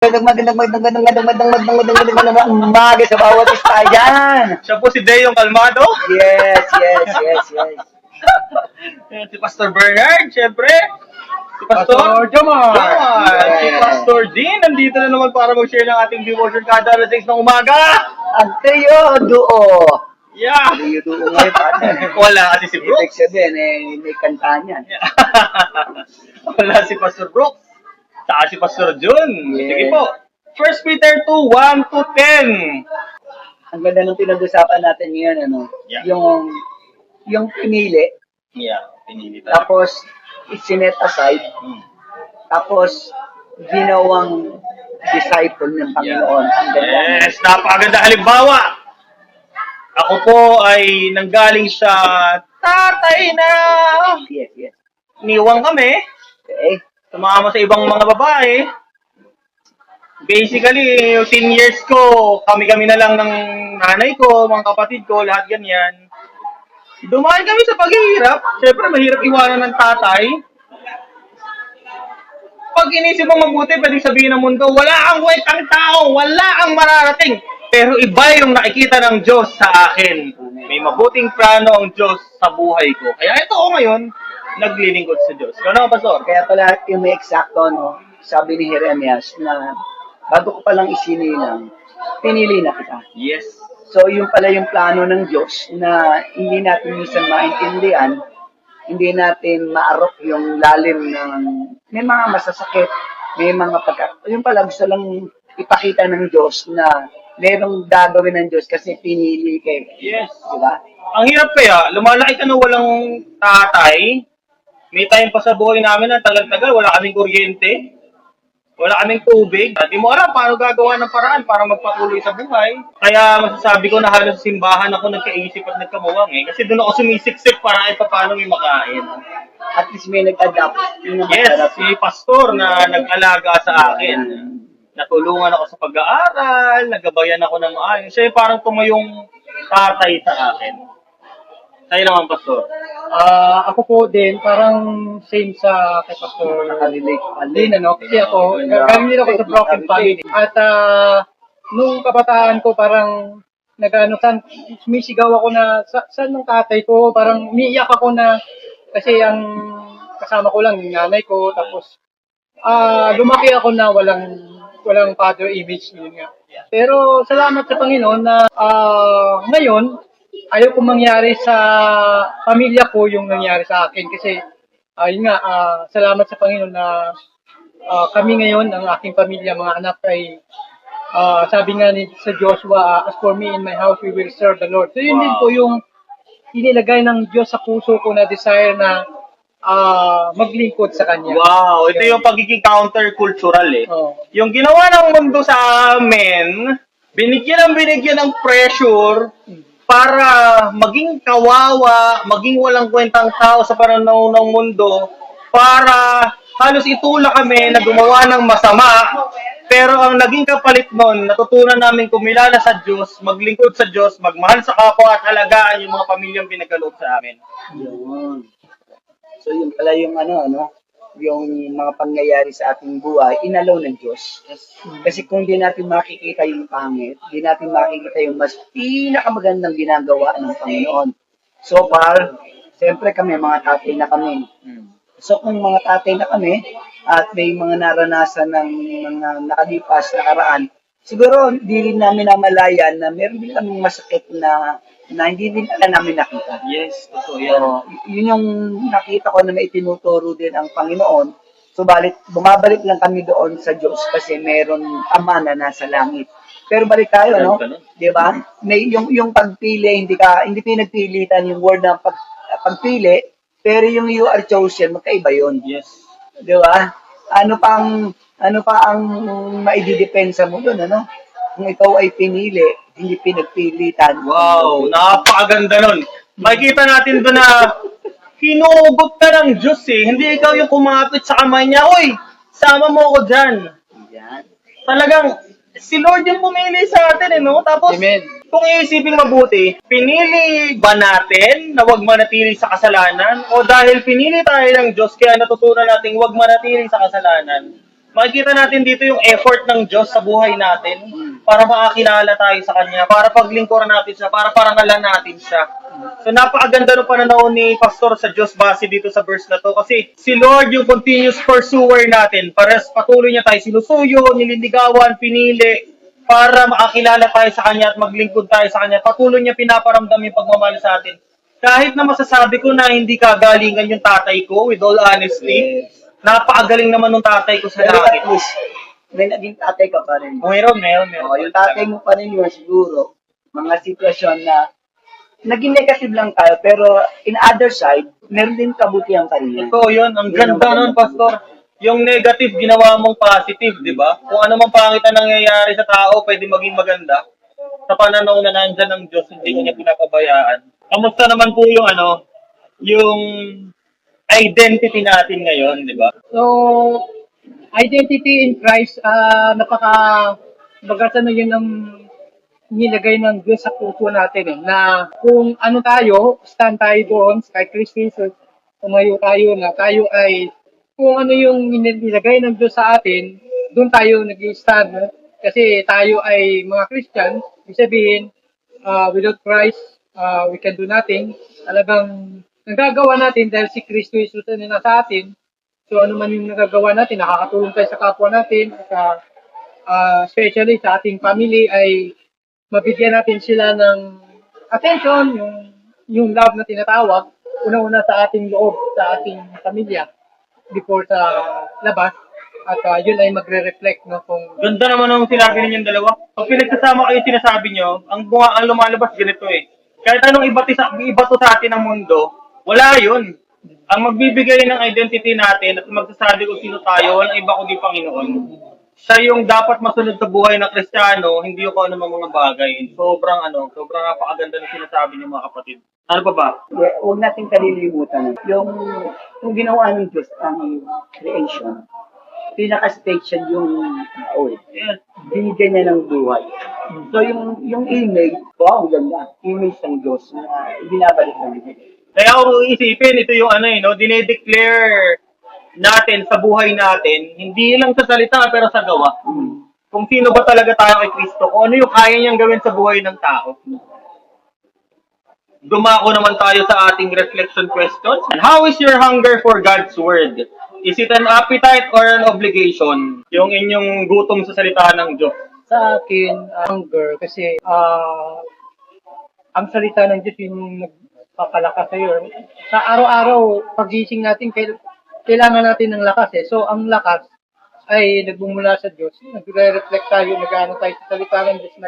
Magandang umaga sa bawat isa dyan. Siya po si Deyong Calmado. Yes. Si Pastor Bernard, syempre. Si Pastor Jomar. Si Pastor Dean, nandito na naman para mag-share ng ating devotion kada alas 6 ng umaga. Ang tayo duo. Yeah. Tayo duo ngayon, partner. Wala kasi si Ibig Brooks. sabihin, may kanta niyan. Wala si Pastor Brooks. Saka si Pastor Jun. Yes. Sige po. 1 Peter 2, 1 to 10. Ang ganda ng pinag-usapan natin ngayon, ano? Yeah. Yung pinili, Yeah, pinili tayo. tapos isinet aside, tapos ginawang disciple ng Panginoon. Ang ganda. Yes, napakaganda halimbawa. Ako po ay nanggaling sa tatay na Yes. niwang kami. Okay. Sumama sa ibang mga babae. Basically, yung 10 years ko, kami-kami na lang ng nanay ko, mga kapatid ko, lahat ganyan. Dumaan kami sa paghihirap. Siyempre, mahirap iwanan ng tatay. Pag inisip mong mabuti, pwedeng sabihin ng mundo, wala ang kwentang tao, wala ang mararating. Pero iba yung nakikita ng Diyos sa akin. May mabuting plano ang Diyos sa buhay ko. Kaya ito ako ngayon, naglilingkod sa Diyos. Ikaw naman, Pastor. Kaya pala yung may eksakto, no? Sabi ni Jeremias na bago ko palang isinilang, pinili na kita. Yes. So, yung pala yung plano ng Diyos na hindi natin minsan maintindihan, hindi natin maarok yung lalim ng may mga masasakit, may mga yung pala gusto lang ipakita ng Diyos na merong gagawin ng Diyos kasi pinili kayo. Yes. Diba? Ang hirap kaya, lumalaki ka na walang tatay. May time pa sa buhay namin na tagal-tagal, wala kaming kuryente. Wala kaming tubig. Di mo alam paano gagawa ng paraan para magpatuloy sa buhay. Kaya masasabi ko na halos sa simbahan ako nagkaisip at nagkamuwang eh. Kasi doon ako sumisiksik para ay paano may makain. At least may nag-adapt. Yun ang Yes, masarap. si pastor na nag-alaga sa akin. Natulungan ako sa pag-aaral, nagabayan ako ng maayos. Siya yung parang tumayong tatay sa akin. Tayo naman, pastor. Ako po din, parang same sa kay Pastor Alin, ano? Kasi ako, galing din ako sa broken family. At nung kabataan ko, parang sumisigaw ako na, saan ng tatay ko? Parang umiiyak ako na, kasi ang kasama ko lang, yung nanay ko, tapos lumaki ako na walang father image, yun nga. Pero salamat sa Panginoon na ngayon, ayaw kong mangyari sa pamilya ko yung nangyari sa akin kasi yun nga, salamat sa Panginoon na kami ngayon, ang aking pamilya, mga anak ay sabi nga sa Joshua, as for me in my house, we will serve the Lord. So yun din po yung inilagay ng Diyos sa puso ko na desire na maglingkod sa Kanya. Wow, ito yung pagiging countercultural eh. Oh. Yung ginawa ng mundo sa amin, binigyan ng pressure para maging kawawa, maging walang kwentang tao sa pananaw ng mundo, para halos itulak kami na gumawa ng masama. Pero ang naging kapalit nun, natutunan namin kumilala sa Diyos, maglingkod sa Diyos, magmahal sa kapwa at alagaan yung mga pamilyang pinagkaloob sa amin. Yun. So, yun pala yung yung mga pangyayari sa ating buhay, inalaw ng Diyos. Kasi kung di natin makikita yung pangit, di natin makikita yung mas pinakamagandang ginagawa ng Panginoon. So far, siyempre kami, mga tatay na kami. So kung mga tatay na kami, at may mga naranasan ng mga nakalipas, nakaraan, siguro hindi rin namin namalayan na meron din kaming masakit na hindi din namin nakita. Yes, totoo yan. So, yun yung nakita ko na may tinuturo din ang Panginoon. Subalit, bumabalik lang kami doon sa Diyos kasi meron ama na nasa langit. Pero balik tayo, no? Di ba? May yung pagpili, hindi pinagpilitan yung word ng pagpili, pero yung you are chosen, magkaiba yun. Yes. Di ba? Ano pa ang maididepensa mo doon, ano? Kung ikaw ay pinili, hindi pinagpilitan. Wow, napakaganda nun. Makikita natin doon na hinugot ka ng Diyos eh. Hindi ikaw yung kumapit sa kamay niya, "Uy, sama mo ako dyan." Yan. Talagang, si Lord yung pumili sa atin eh, no? Tapos, Amen. kung iisipin mabuti, pinili ba natin na huwag manatili sa kasalanan? O dahil pinili tayo ng Diyos, kaya natutunan natin huwag manatili sa kasalanan? makikita natin dito yung effort ng Diyos sa buhay natin para makakilala tayo sa Kanya, para paglingkuran natin siya, para parangalan natin siya. So napakaganda ng pananaw ni Pastor sa Diyos base dito sa verse na to kasi si Lord yung continuous pursuer natin. Para patuloy niya tayo sinusuyo, nililigawan, pinili para makakilala tayo sa Kanya at maglingkod tayo sa Kanya. Patuloy niya pinaparamdam yung pagmamahal sa atin. Kahit na masasabi ko na hindi kagalingan yung tatay ko, with all honesty, napakagaling naman ng tatay ko sa Pero at langit. least, may naging tatay ka pa rin. Meron. Yung tatay mo pa rin yun, siguro, mga sitwasyon na naging negative lang tayo, pero in other side, meron din kabutihan pa rin yan. Ito yun, ang ganda nun, Pastor. Yung negative, ginawa mong positive, di ba? Kung ano mang pangit ang nangyayari sa tao, pwede maging maganda. Sa pananaw na nandyan ng Diyos, hindi niya pinapabayaan. Kamusta naman po yung yung identity natin ngayon, di ba? So, identity in Christ, maganda na yun ang nilagay ng Diyos sa puso natin na kung ano tayo, stand tayo doon kay Kristo Jesus, tumayo tayo na tayo ay kung ano yung nilagay ng Diyos sa atin, doon tayo nag-stand. Kasi tayo ay mga Christian, ibig sabihin, without Christ, we can do nothing. Talagang nagagawa natin dahil si Kristo Jesus na nasa atin. So ano man yung nagagawa natin, nakakatulong tayo sa kapwa natin, especially sa ating family ay mabigyan natin sila ng attention, yung love na tinatawag, una-una sa ating loob, sa ating pamilya, before sa labas, at yun ay magre-reflect no, kung Ganda naman ang sinabi ninyong dalawa. Pag pinagsasama kayo sinasabi nyo, ang lumalabas ganito eh. Kahit anong iba to sa atin ng mundo, wala yun. Ang magbibigay ng identity natin at magsasabi kung sino tayo, walang iba kundi Panginoon. Siya yung dapat masunod sa buhay ng Kristiyano, hindi yung kung ano mga bagay. Sobrang napakaganda ng sinasabi niyo mga kapatid. Ano pa ba? Huwag natin kalilimutan yung ginawa ng Diyos ang creation. Pinaka-stage yan yung tao eh. Yes. Binigyan niya ng buhay. So yung image, wow, ganda. Image ng Diyos na binabalik ng Diyos. Kaya kung isipin, ito yung dinedeclare natin sa buhay natin, hindi lang sa salita pero sa gawa. Kung sino ba talaga tayo kay Kristo, kung ano yung kaya niyang gawin sa buhay ng tao. Dumako naman tayo sa ating reflection questions. How is your hunger for God's Word? Is it an appetite or an obligation? Yung inyong gutom sa salita ng Diyos. sa akin, hunger, kasi ang salita ng Diyos yung nagpapalakas sa'yo. Sa araw-araw, pagising natin, kailangan natin ng lakas eh. So, ang lakas ay nagmumula sa Diyos. Nagre-reflect tayo, nag-ano tayo sa salita ng Diyos,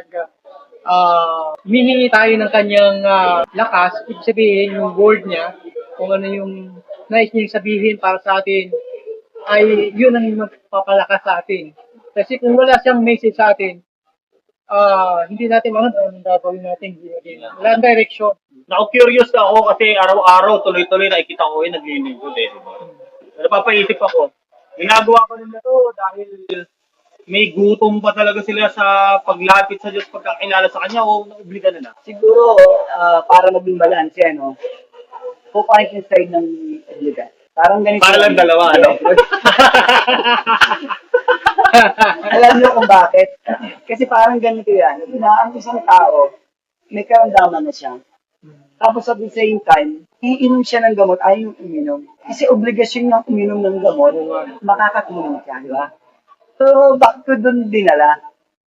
humihingi tayo ng kanyang lakas, ibig sabihin yung word niya, kung ano yung nais niyang sabihin para sa atin, ay yun ang magpapalakas sa atin. Kasi kung wala siyang message sa atin, hindi natin ano ang gagawin natin. Wala direction. Curious ako kasi araw-araw, tuloy-tuloy nakikita ko naglilingkod eh. Diba? Napapaisip ako, ginagawa ko nila to dahil may gutom pa talaga sila sa paglapit sa Diyos, pagkakilala sa Kanya, o naobliga na. Siguro, para maging balance, ano, focus yung side ng obliga. Parang ganito. Para lang dalawa, ano? Alam niyo kung bakit? Kasi parang ganito yan. Na ang isang tao, may karamdaman na siya. Tapos at the same time, iinom siya ng gamot, ayaw yung uminom. Kasi obligasyon niyang uminom ng gamot, makakatulong siya, di ba? So, back to dun dinala.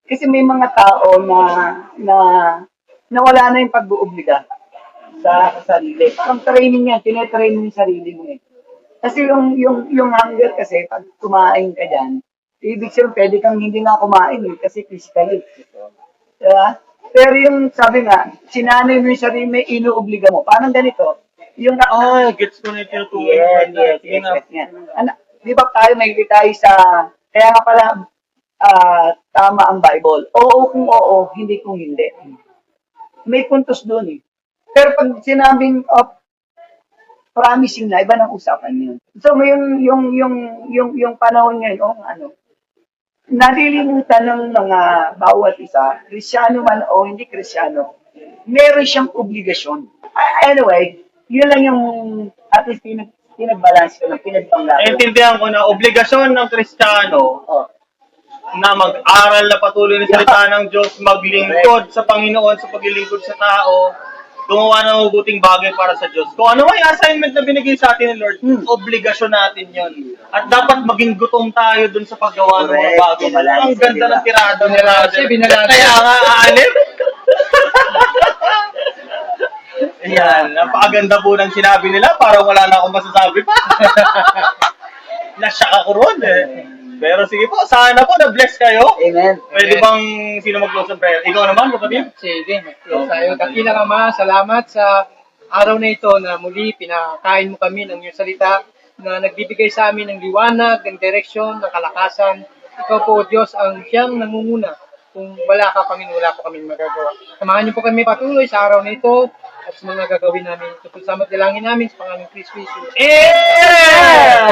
Kasi may mga tao na wala na yung pag-uubliga sa sarili. Parang training yan, tinetraining yung sarili mo eh. Kasi yung hunger kasi, pag kumain ka dyan, ibig sabihin, pwede kang hindi na kumain eh, kasi physically. Diba? Pero yung sabi nga, sinanay mo yung sarili, may inuobliga mo. Parang ganito. Yung Gets ko na yung tinutukoy. yes. Di ba tayo may tayo sa, kaya nga pala, tama ang Bible. Oo kung oo, hindi kung hindi. May puntos doon eh. Pero pag sinabing promising na, iba ng usapan yun. So, yung panahon ngayon, nalilimutan ng mga bawat isa, Krisyano man o hindi Krisyano, meron siyang obligasyon. Anyway, yun lang yung at least pinagbalance ko ng pinagbangga ko. Naintindihan ko na obligasyon ng Kristiyano Oh. na mag-aral na patuloy na salita ng Diyos, maglingkod sa Panginoon sa paglilingkod sa tao, gumawa ng mabuting bagay para sa Diyos. Kung ano may assignment na binigay sa atin ni Lord, obligasyon natin yon. At dapat maging gutom tayo dun sa paggawa ng mga Correct. bagay. Ang ganda ng tirada mo. Binalance. Kaya nga, aanip. Ayan, napakaganda po ng sinabi nila, parang wala na akong masasabi pa. Nasyak ako ron eh. Pero sige po, sana po na-bless kayo. Amen. Pwede bang sino mag-close ng prayer? Ikaw naman, kapatid? Sige, mag-close tayo. Dakilang Ama, salamat sa araw na ito na muli pinakain mo kami ng iyong salita na nagbibigay sa amin ng liwanag, ng direksyon, ng kalakasan. Ikaw po, Diyos, ang siyang nangunguna. Kung wala ka, Panginoon, wala po kaming magagawa. Samahan niyo po kami patuloy sa araw na ito at sa mga gagawin namin. Ito po sa dalangin namin sa pangalan ng Kristo Jesus. Eh!